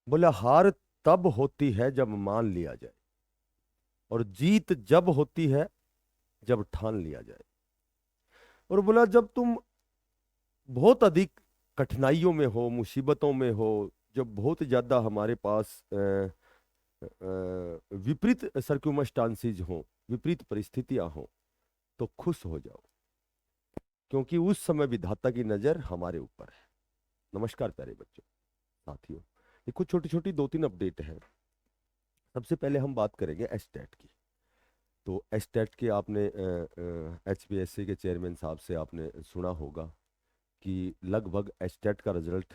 बोला हार तब होती है जब मान लिया जाए, और जीत जब होती है जब ठान लिया जाए। और बोला जब तुम बहुत अधिक कठिनाइयों में हो, मुसीबतों में हो, जब बहुत ज्यादा हमारे पास विपरीत सर्क्यूमस्टांसिस हो, विपरीत परिस्थितियां हो, तो खुश हो जाओ, क्योंकि उस समय विधाता की नजर हमारे ऊपर है। नमस्कार प्यारे बच्चों, साथियों, ये कुछ छोटी छोटी दो तीन अपडेट हैं। सबसे पहले हम बात करेंगे एस्टेट की। तो एस्टेट के आपने HPSC के चेयरमैन साहब से आपने सुना होगा कि लगभग एस्टेट का रिजल्ट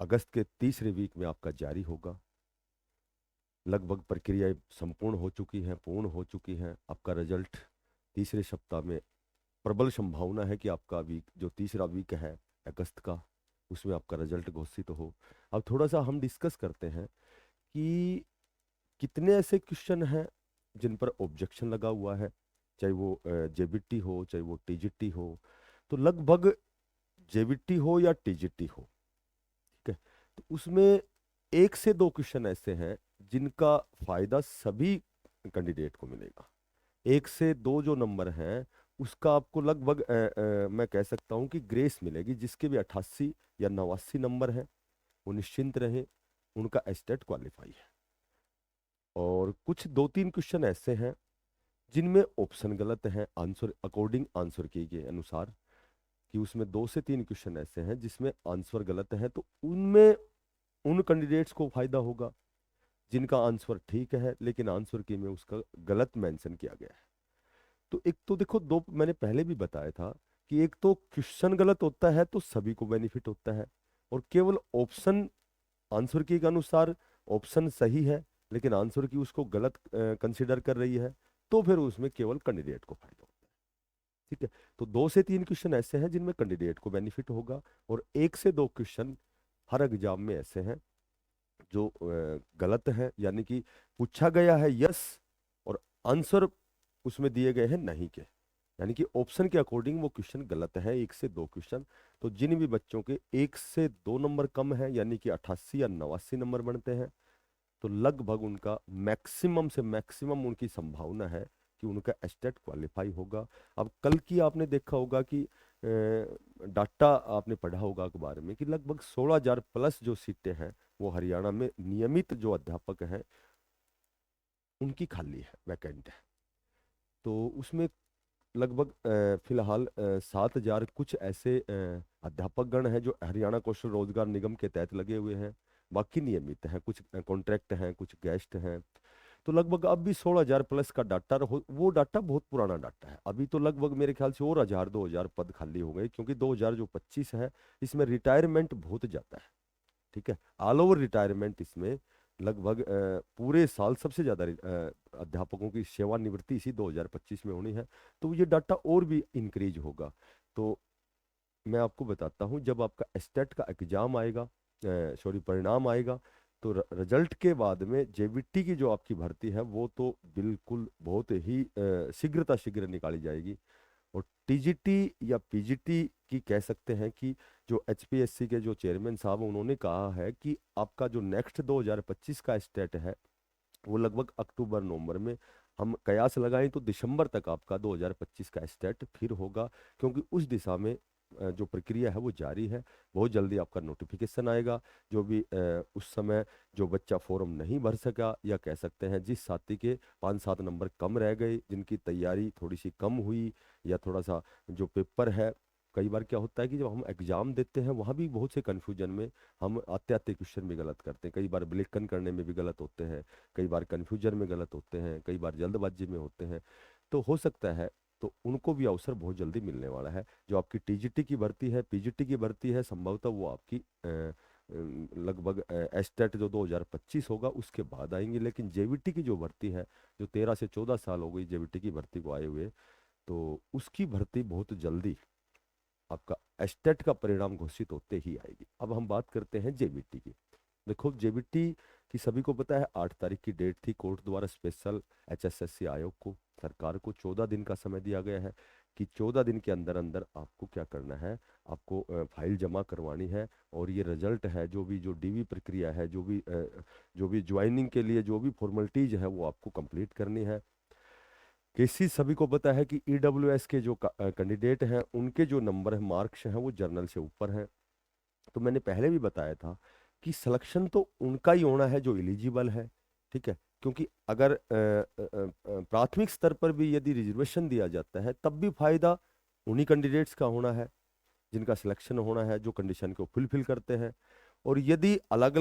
अगस्त के तीसरे वीक में आपका जारी होगा। लगभग प्रक्रियाएं संपूर्ण हो चुकी हैं, पूर्ण हो चुकी हैं। आपका रिजल्ट तीसरे सप्ताह में, प्रबल संभावना है कि आपका वीक जो तीसरा वीक है अगस्त का, उसमें आपका रिजल्ट घोषित हो। अब थोड़ा सा हम डिस्कस करते हैं कि कितने ऐसे क्वेश्चन हैं जिन पर ऑब्जेक्शन लगा हुआ है, चाहे वो JBT हो, चाहे वो TGT हो। तो लगभग JBT हो या TGT हो, ठीक है, तो उसमें एक से दो क्वेश्चन ऐसे हैं जिनका फायदा सभी कैंडिडेट को मिलेगा। एक से दो जो नंबर हैं उसका आपको लगभग मैं कह सकता हूं कि ग्रेस मिलेगी। जिसके भी 88 या 89 नंबर हैं वो निश्चिंत रहे, उनका एस्टेट क्वालिफाई है। और कुछ दो तीन क्वेश्चन ऐसे हैं जिनमें ऑप्शन गलत है, आंसर अकॉर्डिंग आंसर की के अनुसार, कि उसमें दो से तीन क्वेश्चन ऐसे हैं जिसमें आंसर गलत है, तो उनमें उन कैंडिडेट्स को फायदा होगा जिनका आंसर ठीक है लेकिन आंसर की में उसका गलत मेंशन किया गया है। तो एक तो देखो, दो मैंने पहले भी बताया था कि एक तो क्वेश्चन गलत होता है तो सभी को बेनिफिट होता है, और केवल ऑप्शन आंसर की के अनुसार ऑप्शन सही है लेकिन आंसर की उसको गलत कंसिडर कर रही है, तो फिर उसमें केवल कैंडिडेट को फायदा होता है। ठीक है, तो दो से तीन क्वेश्चन ऐसे हैं जिनमें कैंडिडेट को बेनिफिट होगा, और एक से दो क्वेश्चन हर एग्जाम में ऐसे हैं जो गलत है, यानी कि पूछा गया है यस और आंसर उसमें दिए गए हैं नहीं के, यानी कि ऑप्शन के अकॉर्डिंग वो क्वेश्चन गलत है, एक से दो क्वेश्चन। तो जिन भी बच्चों के एक से दो नंबर कम है, यानी कि 88 या 89 नंबर बनते हैं, तो लगभग उनका मैक्सिमम से मैक्सिमम उनकी संभावना है कि उनका एस्टेट क्वालिफाई होगा। अब कल की आपने देखा होगा कि डाटा आपने पढ़ा होगा अखबार में कि लगभग 16,000 प्लस जो सीटें हैं वो हरियाणा में नियमित जो अध्यापक हैं उनकी खाली है, वैकेंट है। तो उसमें लगभग फिलहाल 7,000 कुछ ऐसे अध्यापक गण हैं जो हरियाणा कौशल रोजगार निगम के तहत लगे हुए हैं। बाकी नियमित हैं, कुछ कॉन्ट्रैक्ट हैं, कुछ गेस्ट हैं। तो लगभग अब भी 16,000 प्लस का डाटा वो डाटा बहुत पुराना डाटा है। अभी तो लगभग मेरे ख्याल से और 1,000 2,000 पद खाली हो गए, क्योंकि 2025 है, इसमें रिटायरमेंट बहुत जाता है। ठीक है, ऑल ओवर रिटायरमेंट इसमें लगभग पूरे साल सबसे ज्यादा अध्यापकों की सेवानिवृत्ति इसी 2025 में होनी है। तो ये डाटा और भी इंक्रीज होगा। तो मैं आपको बताता हूँ, जब आपका एस्टेट का एग्जाम आएगा, सॉरी परिणाम आएगा, तो रिजल्ट के बाद में JBT की जो आपकी भर्ती है वो तो बिल्कुल बहुत ही शीघ्रता शीघ्र निकाली जाएगी। और TGT या PGT की कह सकते हैं कि जो HPSC के जो चेयरमैन साहब हैं, उन्होंने कहा है कि आपका जो नेक्स्ट 2025 का स्टेट है वो लगभग अक्टूबर नवंबर में, हम कयास लगाएं तो दिसंबर तक आपका 2025 का स्टेट फिर होगा, क्योंकि उस दिशा में जो प्रक्रिया है वो जारी है। बहुत जल्दी आपका नोटिफिकेशन आएगा। जो भी उस समय जो बच्चा फॉर्म नहीं भर सका, या कह सकते हैं जिस साथी के 5-7 नंबर कम रह गए, जिनकी तैयारी थोड़ी सी कम हुई, या थोड़ा सा जो पेपर है, कई बार क्या होता है कि जब हम एग्जाम देते हैं वहाँ भी बहुत से कन्फ्यूजन में हम आते आते क्वेश्चन भी गलत करते हैं, कई बार विलेखन करने में भी गलत होते हैं, कई बार कन्फ्यूजन में गलत होते हैं, कई बार जल्दबाजी में होते हैं। तो हो सकता है, तो उनको भी अवसर बहुत जल्दी मिलने वाला है। जो आपकी TGT की भर्ती है, PGT की भर्ती है, संभवतः वो आपकी लगभग एस्टेट जो 2025 होगा उसके बाद आएंगी। लेकिन JBT की जो भर्ती है, जो 13 से 14 साल हो गई JBT की भर्ती को आए हुए, तो उसकी भर्ती बहुत जल्दी आपका एस्टेट का परिणाम घोषित होते ही आएगी। अब हम बात करते हैं JBT की। देखो, JBT की सभी को पता है 8 तारीख की डेट थी। कोर्ट द्वारा स्पेशल HSSC आयोग को, सरकार को 14 दिन का समय दिया गया है। कि 14 दिन के अंदर अंदर आपको क्या करना है, आपको फाइल जमा करवानी है, और ये रिजल्ट है जो डीवी प्रक्रिया है, जो भी ज्वाइनिंग के लिए जो भी फॉर्मेलिटीज है वो आपको कंप्लीट करनी है। किसी सभी को पता है कि ईडब्ल्यूएस के जो कैंडिडेट हैं उनके जो नंबर है, मार्क्स हैं, वो जर्नल से ऊपर हैं। तो मैंने पहले भी बताया था कि सिलेक्शन तो उनका ही होना है जो एलिजिबल है, ठीक है। क्योंकि अगर प्राथमिक स्तर पर भी यदि रिजर्वेशन दिया जाता है तब भी फायदा उन्हीं कैंडिडेट्स का होना है जिनका सिलेक्शन होना है, जो कंडीशन को फुलफिल करते हैं। और यदि अलग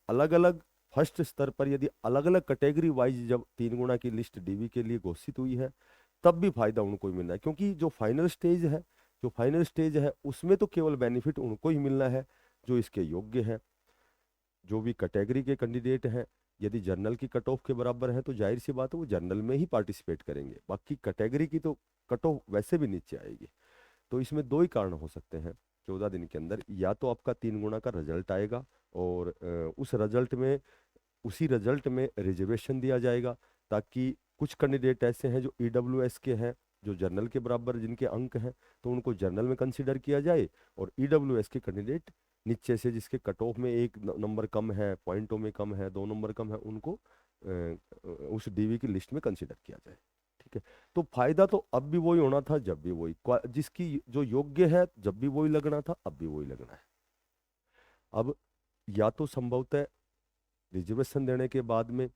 अलग फर्स्ट स्तर पर यदि अलग अलग कैटेगरी वाइज जब 3 गुना की लिस्ट डीवी के लिए घोषित हुई है तब भी फायदा उनको ही मिलना है, क्योंकि जो फाइनल स्टेज है उसमें तो केवल बेनिफिट उनको ही मिलना है जो इसके योग्य है। जो भी कैटेगरी के कैंडिडेट हैं यदि जर्नल की कट ऑफ के बराबर है तो जाहिर सी बात है वो जर्नल में ही पार्टिसिपेट करेंगे, बाकी कैटेगरी की तो कट ऑफ वैसे भी नीचे आएगी। तो इसमें दो ही कारण हो सकते हैं 14 दिन के अंदर, या तो आपका 3 गुना का रिजल्ट आएगा और उसी रिजल्ट में रिजर्वेशन दिया जाएगा, ताकि कुछ कैंडिडेट ऐसे हैं जो ईडब्ल्यूएस के हैं, जो जर्नल के बराबर जिनके अंक हैं, तो उनको जर्नल में कंसीडर किया जाए। और ईडब्ल्यूएस के कैंडिडेट नीचे से जिसके कट ऑफ में एक नंबर कम है, पॉइंटों में कम है, 2 नंबर कम है, उनको उस डीवी की लिस्ट में कंसीडर किया जाए, ठीक है। तो फायदा तो अब भी वही होना था, जब भी वही, जिसकी जो योग्य है जब भी वही लगना था, अब भी वही लगना है। अब या तो संभवतः रिजर्वेशन देने के बाद में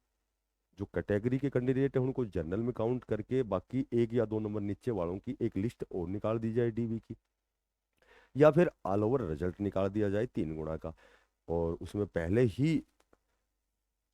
जो कैटेगरी के कैंडिडेट है उनको जनरल में काउंट करके बाकी 1 या 2 नंबर नीचे वालों की एक लिस्ट और निकाल दी जाए डीवी की, या फिर ऑल ओवर रिजल्ट निकाल दिया जाए 3 गुना का, और उसमें पहले ही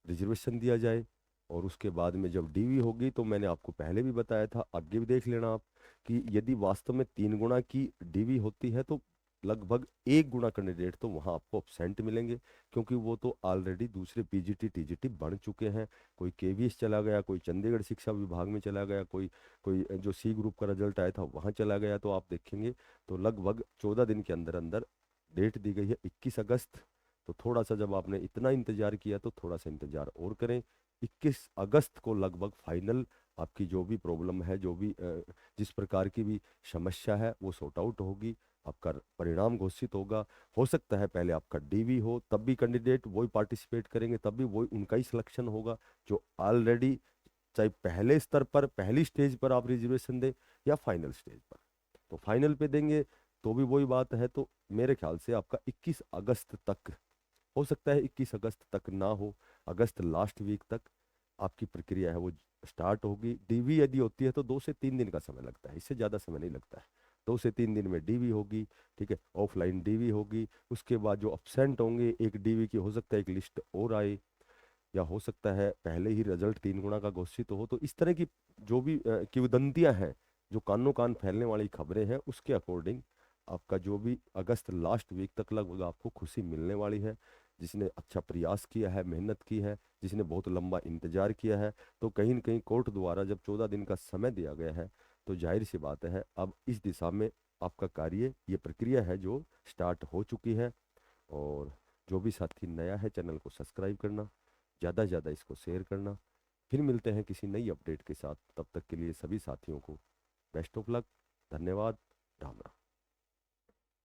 रिजर्वेशन दिया जाए। और उसके बाद में जब डीवी होगी तो मैंने आपको पहले भी बताया था, आगे भी देख लेना आप, कि यदि वास्तव में 3 गुना की डीवी होती है तो लगभग 1 गुना कैंडिडेट तो वहाँ आपको अपसेंट मिलेंगे, क्योंकि वो तो ऑलरेडी दूसरे पीजीटी टीजीटी बन चुके हैं। कोई केवीएस चला गया, कोई चंडीगढ़ शिक्षा विभाग में चला गया, कोई कोई जो सी ग्रुप का रिजल्ट आया था वहाँ चला गया। तो आप देखेंगे तो लगभग 14 दिन के अंदर अंदर डेट दी गई है 21 अगस्त। तो थोड़ा सा, जब आपने इतना इंतजार किया तो थोड़ा सा इंतजार और करें। 21 अगस्त को लगभग फाइनल आपकी जो भी प्रॉब्लम है, जिस प्रकार की भी समस्या है वो सॉर्ट आउट होगी, आपका परिणाम घोषित होगा। हो सकता है पहले आपका डीवी हो तब भी कैंडिडेट वही पार्टिसिपेट करेंगे, तब भी वही उनका ही सिलेक्शन होगा जो ऑलरेडी, चाहे पहले स्तर पर पहली स्टेज पर आप रिजर्वेशन दें या फाइनल स्टेज पर, तो फाइनल पे देंगे तो भी वही बात है। तो मेरे ख्याल से आपका 21 अगस्त तक, हो सकता है 21 अगस्त तक ना हो, अगस्त लास्ट वीक तक आपकी प्रक्रिया है वो स्टार्ट होगी। डीवी यदि होती है तो 2 से 3 दिन का समय लगता है, इससे ज़्यादा समय नहीं लगता है। 2 से 3 दिन में डीवी होगी, ठीक है, ऑफलाइन डीवी होगी। उसके बाद जो अपसेंट होंगे एक डीवी की, हो सकता है एक लिस्ट और आए, या हो सकता है पहले ही रिजल्ट 3 गुना का घोषित हो। तो इस तरह की जो भी किंवदंतियां हैं, जो कानों कान फैलने वाली खबरें हैं, उसके अकॉर्डिंग आपका जो भी अगस्त लास्ट वीक तक लगभग आपको खुशी मिलने वाली है। जिसने अच्छा प्रयास किया है, मेहनत की है, जिसने बहुत लंबा इंतजार किया है, तो कहीं न कहीं कोर्ट द्वारा जब 14 दिन का समय दिया गया है तो जाहिर सी बात है अब इस दिशा में आपका कार्य, ये प्रक्रिया है जो स्टार्ट हो चुकी है। और जो भी साथी नया है चैनल को सब्सक्राइब करना, ज़्यादा से ज़्यादा इसको शेयर करना। फिर मिलते हैं किसी नई अपडेट के साथ, तब तक के लिए सभी साथियों को बेस्ट ऑफ लक। धन्यवाद। राम राम।